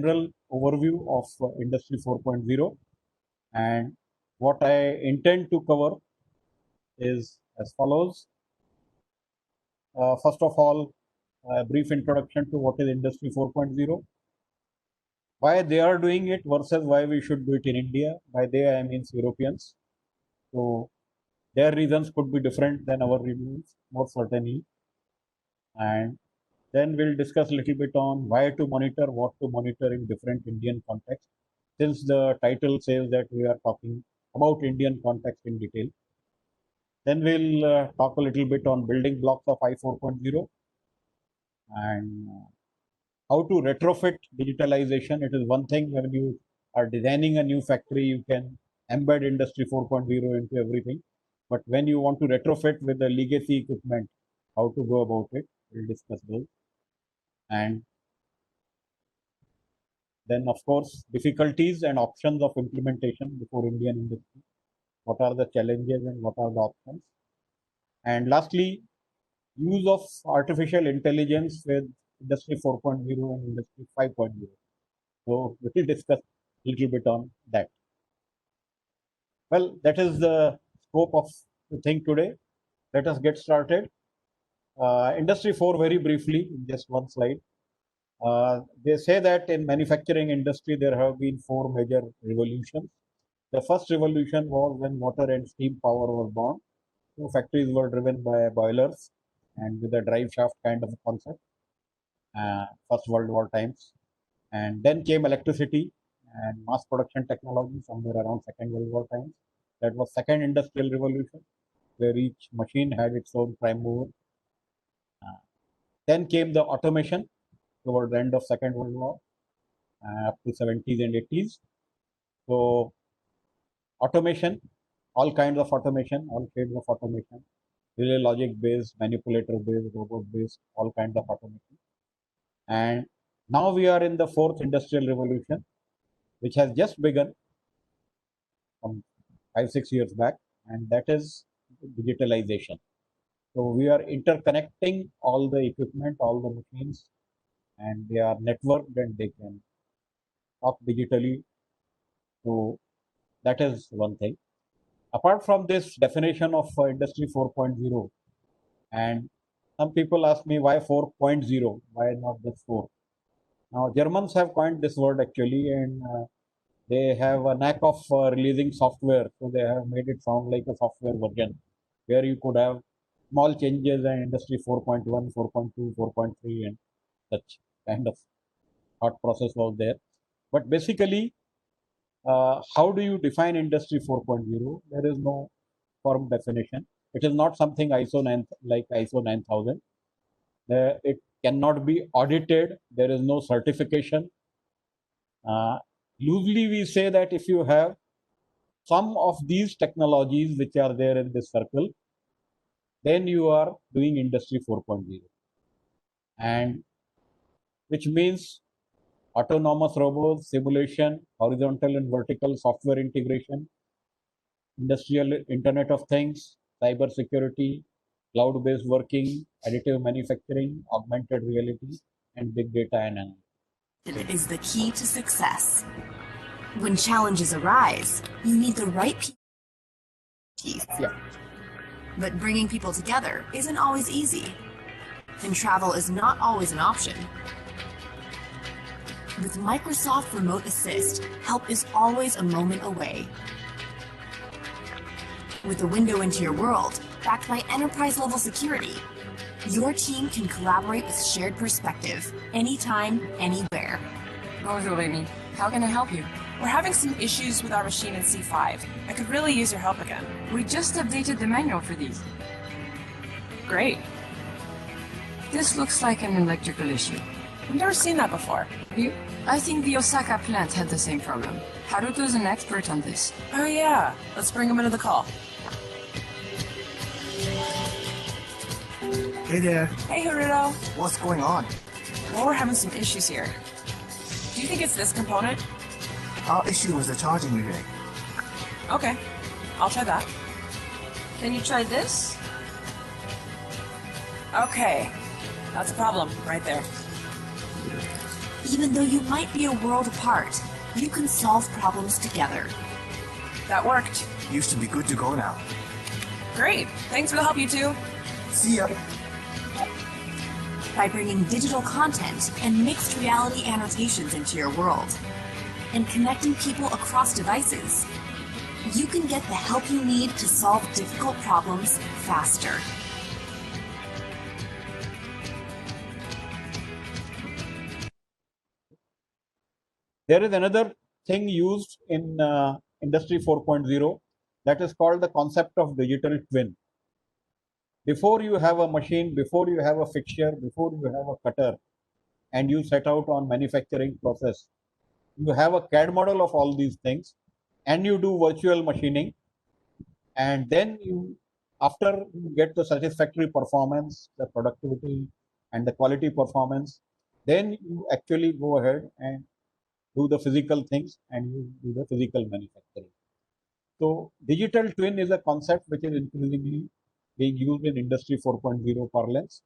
general overview of Industry 4.0, and what I intend to cover is as follows. First of all, a brief introduction to what is Industry 4.0, why they are doing it versus why we should do it in India. By they I mean Europeans. So their reasons could be different than our reasons, most certainly. And then we'll discuss a little bit on why to monitor, what to monitor in different Indian contexts, since the title says that we are talking about Indian context in detail. Then we'll talk a little bit on building blocks of I 4.0 and how to retrofit digitalization. It is one thing when you are designing a new factory, you can embed Industry 4.0 into everything. But when you want to retrofit with the legacy equipment, how to go about it, we'll discuss those. And then, of course, difficulties and options of implementation before Indian industry. What are the challenges and what are the options? And lastly, use of artificial intelligence with Industry 4.0 and Industry 5.0. So we will discuss a little bit on that. Well, that is the scope of the thing today. Let us get started. Industry 4 very briefly, in just one slide. They say that in manufacturing industry, there have been 4 major revolutions. The first revolution was when water and steam power were born. So factories were driven by boilers and with a drive shaft kind of a concept, First World War times. And then came electricity and mass production technology somewhere around Second World War times. That was second industrial revolution, where each machine had its own prime mover. Then came the automation towards the end of Second World War, up to 70s and 80s. So automation, all kinds of automation, all shades of automation, relay logic based, manipulator based, robot based, all kinds of automation. And now we are in the 4th industrial revolution, which has just begun some 5-6 years back, and that is digitalization. So we are interconnecting all the equipment, all the machines, and they are networked and they can talk digitally. So that is one thing. Apart from this definition of Industry 4.0, and some people ask me why 4.0, why not just 4? Now, Germans have coined this word actually, and they have a knack of releasing software. So they have made it sound like a software version where you could have small changes in Industry 4.1, 4.2, 4.3, and such kind of thought process was there. But basically, how do you define Industry 4.0? There is no firm definition. It is not something ISO 9, like ISO 9000. It cannot be audited. There is no certification. Loosely, we say that if you have some of these technologies which are there in this circle, then you are doing Industry 4.0. And which means autonomous robots, simulation, horizontal and vertical software integration, industrial Internet of Things, cyber security, cloud-based working, additive manufacturing, augmented reality, and big data analytics. It is the key to success. When challenges arise, you need the right people. Yeah. But bringing people together isn't always easy, and travel is not always an option. With Microsoft Remote Assist, help is always a moment away. With a window into your world, backed by enterprise-level security, your team can collaborate with shared perspective, anytime, anywhere. Bonjour, Amy. How can I help you? We're having some issues with our machine in C5. I could really use your help again. We just updated the manual for these. Great. This looks like an electrical issue. I've never seen that before. I think the Osaka plant had the same problem. Haruto's an expert on this. Oh yeah, let's bring him into the call. Hey there. Hey Haruto. What's going on? Well, we're having some issues here. Do you think it's this component? Our issue was the charging relay. Okay, I'll try that. Can you try this? Okay, that's a problem right there. Even though you might be a world apart, you can solve problems together. That worked. You should be good to go now. Great. Thanks for the help, you two. See ya. By bringing digital content and mixed reality annotations into your world, and connecting people across devices, you can get the help you need to solve difficult problems faster. There is another thing used in Industry 4.0 that is called the concept of digital twin. Before you have a machine, before you have a fixture, before you have a cutter, and you set out on manufacturing process, you have a CAD model of all these things, and you do virtual machining, and then you, after you get the satisfactory performance, the productivity, and the quality performance, then you actually go ahead and do the physical things and you do the physical manufacturing. So digital twin is a concept which is increasingly being used in Industry 4.0 parlance.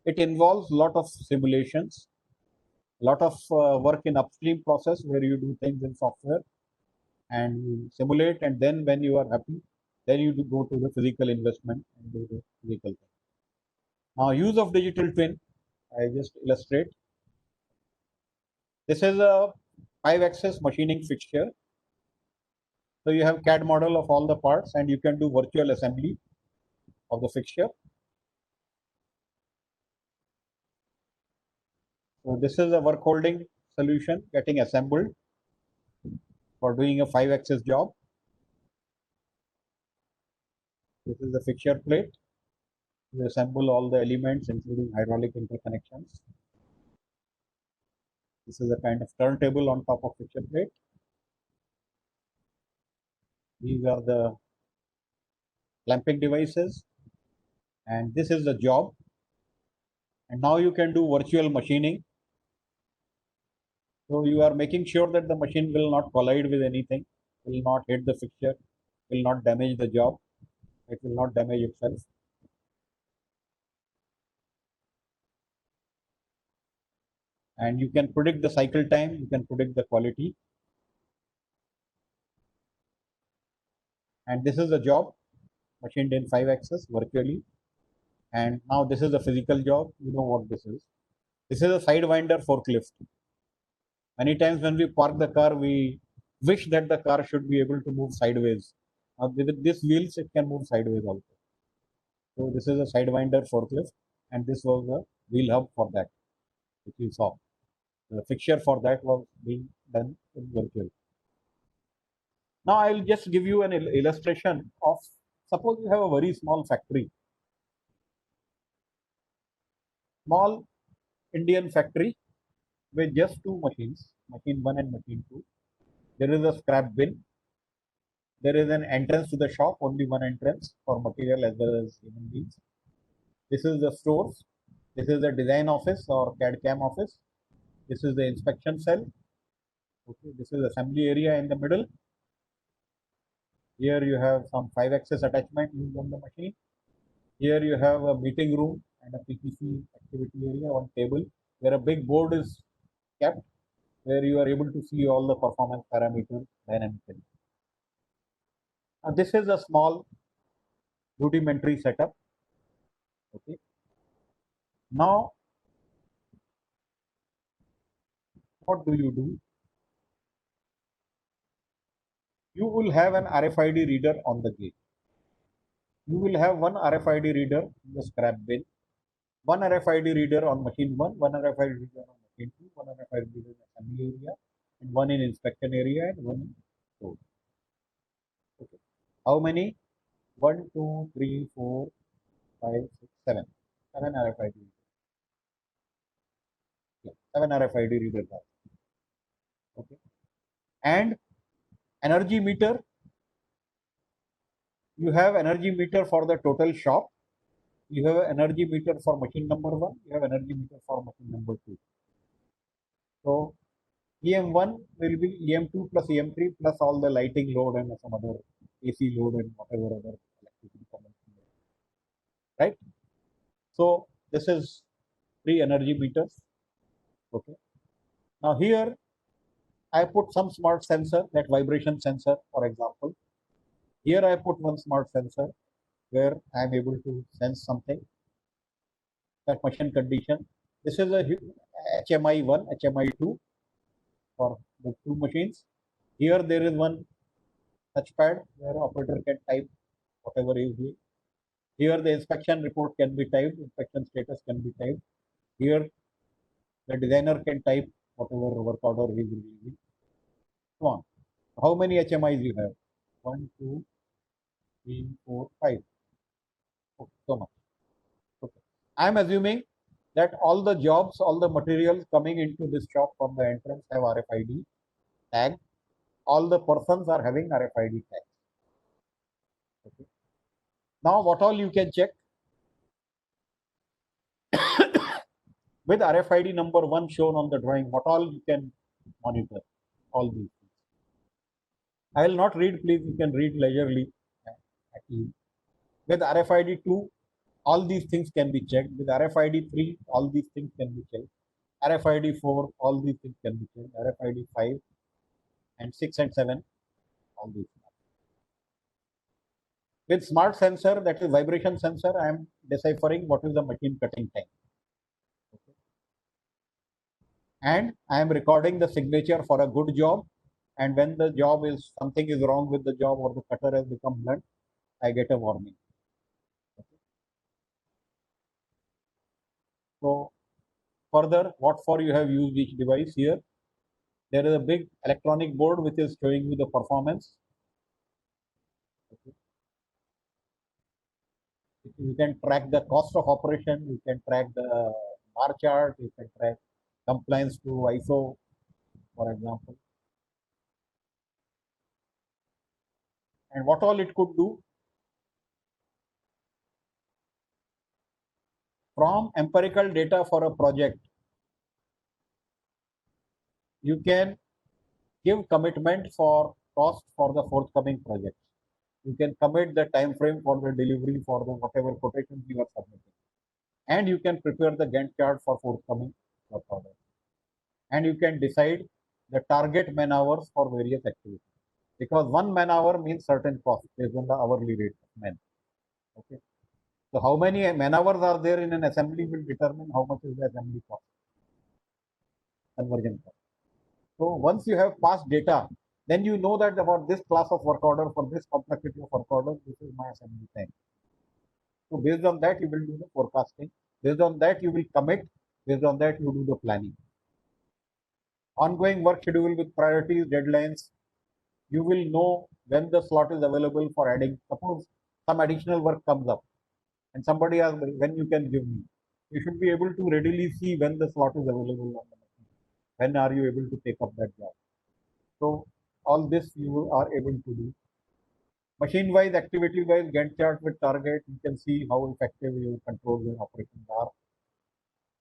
It involves a lot of simulations, a lot of work in upstream process where you do things in software and you simulate, and then when you are happy, then you go to the physical investment and do the physical thing. Now, use of digital twin, I just illustrate. This is a 5-axis machining fixture. So you have CAD model of all the parts and you can do virtual assembly of the fixture. So this is a work holding solution getting assembled for doing a 5-axis job. This is the fixture plate. You assemble all the elements including hydraulic interconnections. This is a kind of turntable on top of fixture plate. These are the clamping devices and this is the job. And now you can do virtual machining. So you are making sure that the machine will not collide with anything, will not hit the fixture, will not damage the job, it will not damage itself. And you can predict the cycle time, you can predict the quality. And this is the job, machined in 5-axis virtually. And now this is the physical job, you know what this is. This is a sidewinder forklift. Many times when we park the car, we wish that the car should be able to move sideways. With these wheels, it can move sideways also. So this is a sidewinder forklift, and this was the wheel hub for that, which you saw. The fixture for that was being done in virtual. Now I will just give you an illustration of, suppose you have a very small factory, small Indian factory with just two machines, machine 1 and machine 2. There is a scrap bin. There is an entrance to the shop, only one entrance for material as well as human beings. This is the stores. This is the design office or CAD CAM office. This is the inspection cell. Okay, this is assembly area in the middle. Here you have some 5-axis attachment used on the machine. Here you have a meeting room and a PPC activity area, one table where a big board is kept, where you are able to see all the performance parameters dynamically. Now this is a small rudimentary setup. Okay. Now what do? You will have an RFID reader on the gate. You will have one RFID reader in the scrap bin, one RFID reader on machine 1, one RFID reader on machine 2, one RFID reader in assembly area, and one in inspection area, and one in store. Okay. How many? 1, 2, 3, 4, 5, 6, 7. 7 RFID readers. Yeah, 7 RFID readers. Okay. And energy meter. You have energy meter for the total shop. You have energy meter for machine number 1. You have energy meter for machine number 2. So EM1 will be EM2 plus EM3 plus all the lighting load and some other AC load and whatever other electricity coming, right? So this is 3 energy meters. Okay. Now here I put some smart sensor, that vibration sensor, for example. Here I put one smart sensor where I am able to sense something, that machine condition. This is a HMI1, HMI2 for the two machines. Here there is one touchpad where operator can type whatever he is doing. Here the inspection report can be typed, inspection status can be typed. Here the designer can type whatever work order he is releasing. Come on. How many HMIs you have? 1, 2, 3, 4, 5. Okay, so much. Okay. I am assuming that all the jobs, all the materials coming into this shop from the entrance have RFID tag. All the persons are having RFID tag. Okay. Now, what all you can check with RFID number 1 shown on the drawing, what all you can monitor, all these things. I will not read, please, you can read leisurely at ease. With RFID 2, all these things can be checked. With RFID 3, all these things can be checked. RFID 4, all these things can be checked. RFID 5 and 6 and 7, all these. With smart sensor, that is vibration sensor, I am deciphering what is the machine cutting time. Okay. And I am recording the signature for a good job. And when the job is, something is wrong with the job or the cutter has become blunt, I get a warning. Okay. So further, what for you have used each device here? There is a big electronic board which is showing you the performance. Okay. You can track the cost of operation, you can track the bar chart, you can track compliance to ISO, for example. And what all it could do? From empirical data for a project, you can give commitment for cost for the forthcoming project. You can commit the time frame for the delivery for the whatever quotations you are submitting. And you can prepare the Gantt chart for forthcoming work order. And you can decide the target man hours for various activities. Because 1 man hour means certain cost based on the hourly rate of men. Okay. So how many man hours are there in an assembly will determine how much is the assembly cost, conversion cost. So once you have past data, then you know that about this class of work order for this complexity of work order, this is my assembly time. So based on that, you will do the forecasting. Based on that, you will commit. Based on that, you do the planning. Ongoing work schedule with priorities, deadlines. You will know when the slot is available for adding. Suppose some additional work comes up and somebody asks when you can give me. You should be able to readily see when the slot is available on the machine. When are you able to take up that job? So all this you are able to do. Machine-wise, activity-wise, Gantt chart with target, you can see how effective your controls and operations are.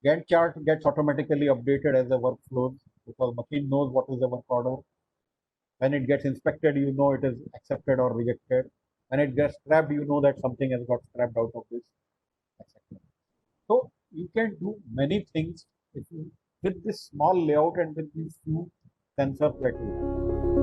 Gantt chart gets automatically updated as the work flows because machine knows what is the work order. When it gets inspected, you know it is accepted or rejected. When it gets scrapped, you know that something has got scrapped out of this, etc. So you can do many things if you, with this small layout and with these few sensors that you have.